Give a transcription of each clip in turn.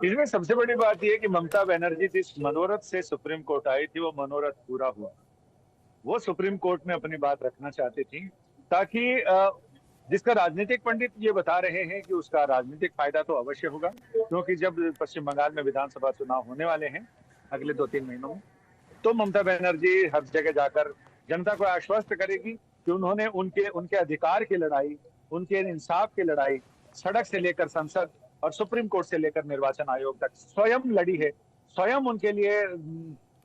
इसमें सबसे बड़ी बात यह है कि ममता बनर्जी जिस मनोरथ से सुप्रीम कोर्ट आई थी वो मनोरथ पूरा हुआ। वो सुप्रीम कोर्ट में अपनी बात रखना चाहती थी ताकि जिसका राजनीतिक पंडित ये बता रहे हैं कि उसका राजनीतिक फायदा तो अवश्य होगा, क्योंकि जब पश्चिम बंगाल में विधानसभा चुनाव होने वाले हैं अगले 2-3 महीनों में, तो ममता बनर्जी हर जगह जाकर जनता को आश्वस्त करेगी कि उन्होंने उनके उनके अधिकार की लड़ाई, उनके इंसाफ की लड़ाई सड़क से लेकर संसद और सुप्रीम कोर्ट से लेकर निर्वाचन आयोग तक स्वयं लड़ी है, स्वयं उनके लिए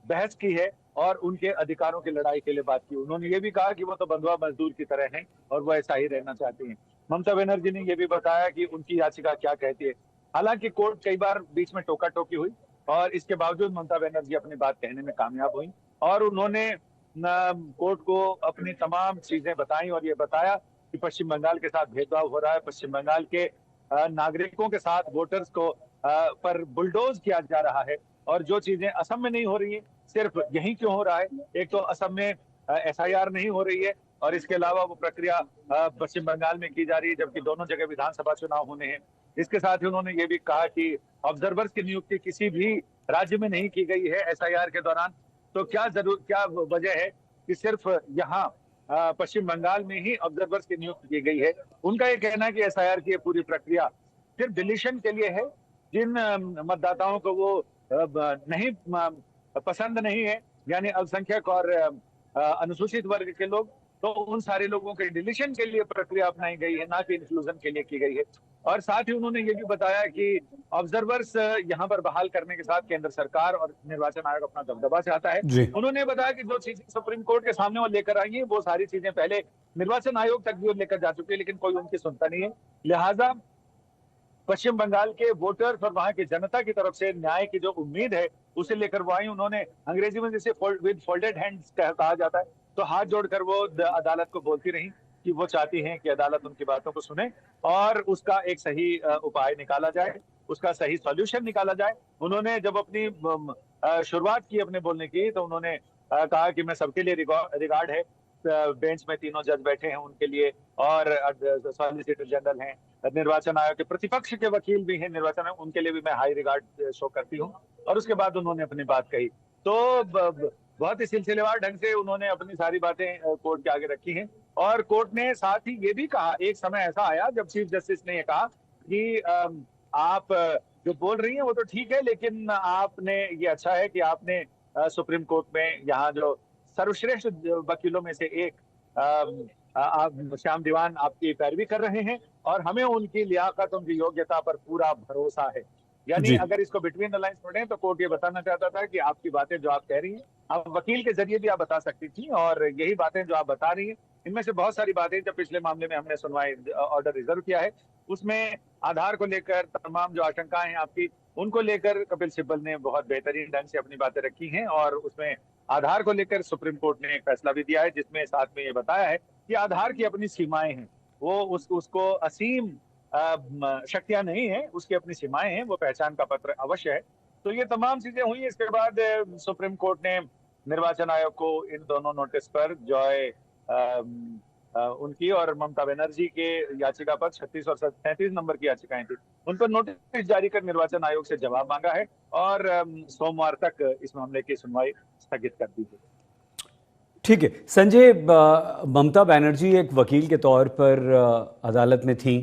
बहस की है और उनके अधिकारों की लड़ाई के लिए बात की। उन्होंने ये भी कहा कि वो तो बंधुआ मजदूर की तरह हैं और वो ऐसा ही रहना चाहती हैं। ममता बनर्जी ने ये भी बताया कि उनकी याचिका क्या कहती है। हालांकि कोर्ट कई बार बीच में टोका टोकी हुई और इसके बावजूद ममता बनर्जी अपनी बात कहने में कामयाब हुई और उन्होंने कोर्ट को अपनी तमाम चीजें बताई और ये बताया कि पश्चिम बंगाल के साथ भेदभाव हो रहा है, पश्चिम बंगाल के नागरिकों के साथ वोटर्स को पर बुलडोज किया जा रहा है और जो चीजें असम में नहीं हो रही है सिर्फ यही क्यों हो रहा है। एक तो असम में एसआईआर नहीं हो रही है और इसके अलावा वो प्रक्रिया पश्चिम बंगाल में की जा रही है, जबकि दोनों जगह विधानसभा चुनाव होने हैं। इसके साथ ही उन्होंने ये भी कहा कि ऑब्जर्वर्स की नियुक्ति किसी भी राज्य में नहीं की गई है एसआईआर के दौरान। तो क्या वजह है कि सिर्फ यहाँ पश्चिम बंगाल में ही ऑब्जर्वर्स की नियुक्ति की गई है। उनका ये कहना है कि एसआईआर की पूरी प्रक्रिया सिर्फ डिलीशन के लिए है। जिन मतदाताओं को वो नहीं पसंद नहीं है, यानी अल्पसंख्यक और अनुसूचित वर्ग के लोग, तो उन सारे लोगों के डिलीशन के लिए प्रक्रिया अपनाई गई है, ना कि इंक्लूजन के लिए की गई है। और साथ ही उन्होंने ये भी बताया कि ऑब्जर्वर्स यहाँ पर बहाल करने के साथ केंद्र सरकार और निर्वाचन आयोग अपना दबदबा चाहता है। जी। उन्होंने बताया कि जो चीजें सुप्रीम कोर्ट के सामने वो लेकर आई है वो सारी चीजें पहले निर्वाचन आयोग तक भी वो लेकर जा चुकी है, लेकिन कोई उनकी सुनता नहीं है। लिहाजा पश्चिम बंगाल के वोटर्स और वहां की जनता की तरफ से न्याय की जो उम्मीद है उसे लेकर वो आई। उन्होंने अंग्रेजी में जैसे विद फोल्डेड हैंड्स कहा जाता है, तो हाथ जोड़कर वो अदालत को बोलती रही कि वो चाहती हैं कि अदालत उनकी बातों को सुने और उसका एक सही उपाय निकाला जाए, उसका सही सॉल्यूशन निकाला जाए। उन्होंने जब अपनी शुरुआत की अपने बोलने की तो उन्होंने कहा कि मैं सबके लिए रिगार्ड है, बेंच में तीनों जज बैठे हैं उनके लिए और सॉलिसिटर जनरल हैं, निर्वाचन आयोग के प्रतिपक्ष के वकील भी हैं निर्वाचन आयोग, उनके लिए भी मैं हाई रिगार्ड शो करती हूँ। और उसके बाद उन्होंने अपनी बात कही तो बहुत ही सिलसिलेवार ढंग से उन्होंने अपनी सारी बातें कोर्ट के आगे रखी हैं। और कोर्ट ने साथ ही ये भी कहा, एक समय ऐसा आया जब चीफ जस्टिस ने ये कहा कि आप जो बोल रही हैं वो तो ठीक है, लेकिन आपने ये अच्छा है कि आपने सुप्रीम कोर्ट में यहाँ जो सर्वश्रेष्ठ वकीलों में से एक आप श्याम दीवान आपकी पैरवी कर रहे हैं और हमें उनकी लियाकत, उनकी योग्यता पर पूरा भरोसा है। यानी जी। अगर इसको बिटवीन द लाइंस पढ़ें तो कोर्ट ये बताना चाहता था कि आपकी बातें जो आप कह रही हैं आप वकील के जरिए भी आप बता सकती थी और यही बातें जो आप बता रही हैं इनमें से बहुत सारी बातें जब पिछले मामले में हमने सुनवाई ऑर्डर रिजर्व किया है उसमें आधार को लेकर तमाम जो आशंकाएं हैं आपकी उनको लेकर कपिल सिब्बल ने बहुत बेहतरीन ढंग से अपनी बातें रखी हैं और उसमें आधार को लेकर सुप्रीम कोर्ट ने एक फैसला भी दिया है जिसमें साथ में ये बताया है कि आधार की अपनी सीमाएं हैं, वो उसको असीम शक्तियां नहीं है, उसकी अपनी सीमाएं हैं, वो पहचान का पत्र अवश्य है। तो ये तमाम चीजें हुई। इसके बाद सुप्रीम कोर्ट ने निर्वाचन आयोग को इन दोनों नोटिस पर जॉय उनकी और ममता बनर्जी के याचिका पर 36 और 37 नंबर की याचिकाएं थी, उन पर नोटिस जारी कर निर्वाचन आयोग से जवाब मांगा है और सोमवार तक इस मामले की सुनवाई स्थगित कर दी गई। ठीक है संजय, ममता बनर्जी एक वकील के तौर पर अदालत में थी,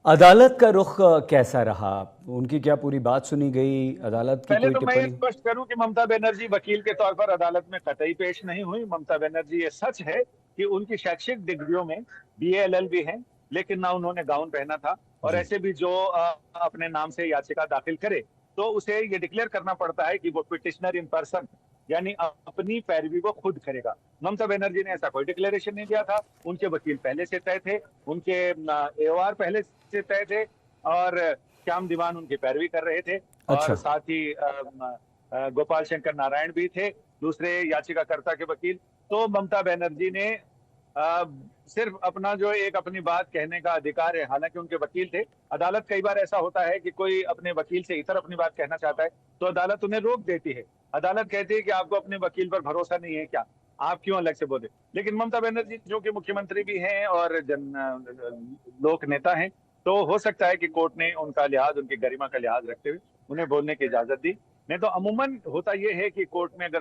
अदालत का रुख कैसा रहा? उनकी क्या पूरी बात सुनी गई? अदालत की पहले कोई तो मैं टिप्पणी? स्पष्ट करूं कि ममता बनर्जी वकील के तौर पर अदालत में कतई पेश नहीं हुई। ममता बनर्जी, ये सच है कि उनकी शैक्षिक डिग्रियों में बीए एलएलबी है, लेकिन ना उन्होंने गाउन पहना था और ऐसे भी जो अपने नाम से याचिका दाखिल करे तो उसे ये डिक्लेयर करना पड़ता है कि वो पिटिशनर इन पर्सन, यानी अपनी पैरवी वो खुद करेगा। ममता बनर्जी ने ऐसा कोई डिक्लेरेशन नहीं दिया था। उनके वकील पहले से तय थे, उनके एओआर पहले से तय थे और श्याम दीवान उनकी पैरवी कर रहे थे। अच्छा। और साथ ही गोपाल शंकर नारायण भी थे दूसरे याचिकाकर्ता के वकील। तो ममता बनर्जी ने सिर्फ अपना जो एक अपनी बात कहने का अधिकार है, हालांकि उनके वकील थे। अदालत कई बार ऐसा होता है कि कोई अपने वकील से इतर अपनी बात कहना चाहता है तो अदालत उन्हें रोक देती है। अदालत कहती है कि आपको अपने वकील पर भरोसा नहीं है क्या, आप क्यों अलग से बोले। लेकिन ममता बनर्जी जो कि मुख्यमंत्री भी हैं और लोक नेता हैं, तो हो सकता है कि कोर्ट ने उनका लिहाज, उनकी गरिमा का लिहाज रखते हुए उन्हें बोलने की इजाजत दी। नहीं तो अमूमन होता यह है कि कोर्ट में अगर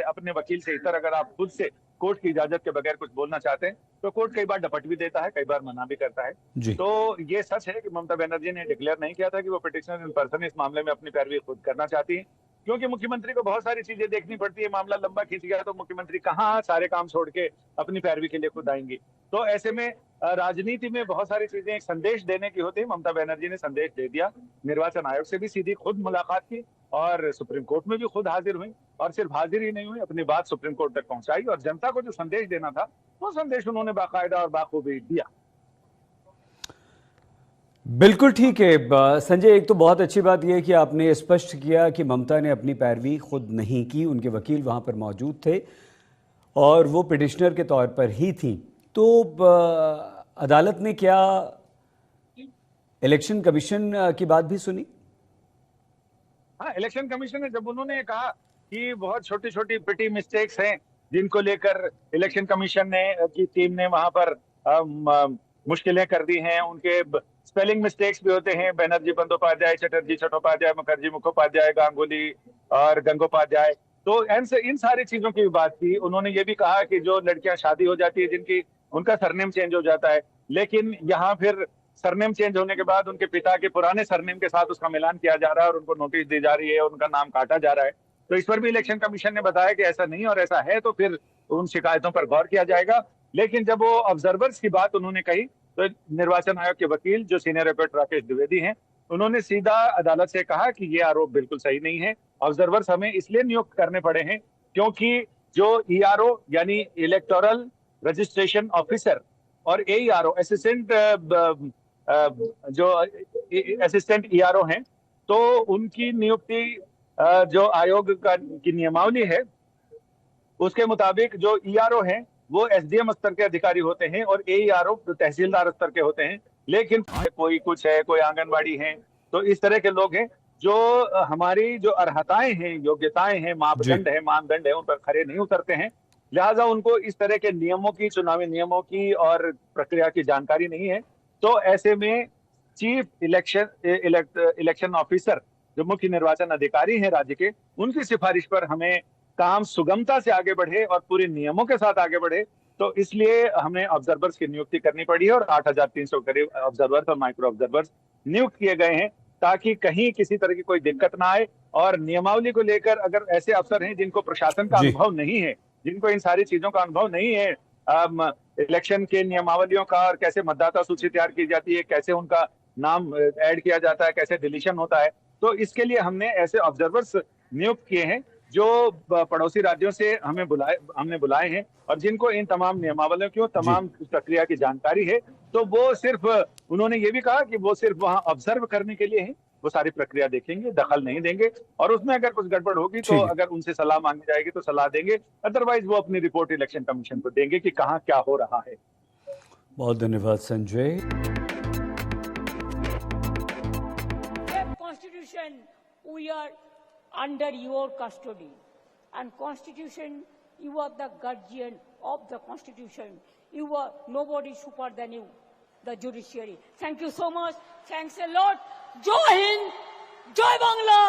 अपने वकील से इतर अगर आप खुद से कोर्ट की इजाजत के बगैर कुछ बोलना चाहते हैं तो कोर्ट कई बार डपट भी देता है, कई बार मना भी करता है। जी। तो ये सच है कि ममता बनर्जी ने डिक्लेयर नहीं किया था कि वो पिटिशनर इन पर्सन इस मामले में अपनी पैरवी खुद करना चाहती है, क्योंकि मुख्यमंत्री को बहुत सारी चीजें देखनी पड़ती है। मामला लंबा खींच गया तो मुख्यमंत्री कहाँ सारे काम छोड़ के अपनी पैरवी के लिए खुद आएंगी। तो ऐसे में राजनीति में बहुत सारी चीजें एक संदेश देने की होती है। ममता बनर्जी ने संदेश दे दिया, निर्वाचन आयोग से भी सीधी खुद मुलाकात की और सुप्रीम कोर्ट में भी खुद हाजिर हुई, और सिर्फ हाजिर ही नहीं हुई, अपनी बात सुप्रीम कोर्ट तक पहुंचाई और जनता को जो संदेश देना था वो संदेश उन्होंने बाकायदा और बाखूबी दिया। बिल्कुल ठीक है संजय, एक तो बहुत अच्छी बात यह है कि आपने स्पष्ट किया कि ममता ने अपनी पैरवी खुद नहीं की, उनके वकील वहां पर मौजूद थे और वो पिटिशनर के तौर पर ही थी। तो अदालत ने क्या इलेक्शन कमीशन की बात भी सुनी? हाँ, इलेक्शन कमीशन ने जब उन्होंने कहा कि बहुत छोटी छोटी पिटी मिस्टेक्स हैं जिनको लेकर इलेक्शन कमीशन ने की टीम ने वहां पर मुश्किलें कर दी हैं, उनके स्पेलिंग मिस्टेक्स भी होते हैं, बनर्जी बंदोपाध्याय, चटर्जी चट्टोपाध्याय, मुखर्जी मुखोपाध्याय, गांगुली और गंगोपाध्याय, तो इन सारी चीजों की बात की। उन्होंने ये भी कहा कि जो लड़कियां शादी हो जाती है जिनकी, उनका सरनेम चेंज हो जाता है, लेकिन यहाँ फिर सरनेम चेंज होने के बाद उनके पिता के पुराने सरनेम के साथ उसका मिलान किया जा रहा है और उनको नोटिस दी जा रही है, उनका नाम काटा जा रहा है। तो इस पर भी इलेक्शन कमीशन ने बताया कि ऐसा नहीं, और ऐसा है तो फिर उन शिकायतों पर गौर किया जाएगा। लेकिन जब वो ऑब्जर्वर्स की बात उन्होंने कही तो निर्वाचन आयोग के वकील जो सीनियर एडवोकेट राकेश द्विवेदी हैं, उन्होंने सीधा अदालत से कहा कि ये आरोप बिल्कुल सही नहीं है। ऑब्जर्वर्स हमें इसलिए नियुक्त करने पड़े हैं क्योंकि जो ईआरओ यानी इलेक्टोरल रजिस्ट्रेशन ऑफिसर और एईआरओ असिस्टेंट जो असिस्टेंट ईआरओ हैं, तो उनकी नियुक्ति जो आयोग की नियमावली है उसके मुताबिक जो ईआरओ हैं वो एसडीएम स्तर के अधिकारी होते हैं और एईआरओ तहसीलदार स्तर के होते हैं। लेकिन कोई कुछ है, कोई आंगनबाड़ी है, तो इस तरह के लोग हैं जो हमारी जो अर्हताएं हैं, योग्यताएं हैं, मापदंड है, मानदंड है, उन पर खरे नहीं उतरते हैं। लिहाजा उनको इस तरह के नियमों की, चुनावी नियमों की और प्रक्रिया की जानकारी नहीं है। तो ऐसे में चीफ इलेक्शन ऑफिसर जो मुख्य निर्वाचन अधिकारी हैं राज्य के, उनकी सिफारिश पर हमें काम सुगमता से आगे बढ़े और पूरे नियमों के साथ आगे बढ़े, तो इसलिए हमें ऑब्जर्वर्स की नियुक्ति करनी पड़ी है और 8,300 करीब ऑब्जर्वर्स और माइक्रो ऑब्जर्वर्स नियुक्त किए गए हैं ताकि कहीं किसी तरह की कोई दिक्कत ना आए। और नियमावली को लेकर अगर ऐसे अफसर हैं जिनको प्रशासन का अनुभव नहीं है, जिनको इन सारी चीजों का अनुभव नहीं है, इलेक्शन के नियमावलियों का और कैसे मतदाता सूची तैयार की जाती है, कैसे उनका नाम ऐड किया जाता है, कैसे डिलीशन होता है, तो इसके लिए हमने ऐसे ऑब्जर्वर्स नियुक्त किए हैं जो पड़ोसी राज्यों से हमने बुलाए हैं और जिनको इन तमाम नियमावलियों की, तमाम प्रक्रिया की जानकारी है। तो वो सिर्फ, उन्होंने ये भी कहा कि वो सिर्फ वहां ऑब्जर्व करने के लिए है, वो सारी प्रक्रिया देखेंगे, दखल नहीं देंगे, और उसमें अगर कुछ गड़बड़ होगी तो अगर उनसे सलाह मांगी जाएगी तो सलाह देंगे, अदरवाइज वो अपनी रिपोर्ट इलेक्शन कमीशन को देंगे कि कहाँ क्या हो रहा है। बहुत धन्यवाद Sanjay. Constitution, we are under your custody, and Constitution, you are the guardian of the Constitution. You are nobody super than you, the judiciary. Thank you so much. Thanks a lot. Jai Hind, Jai Bangla.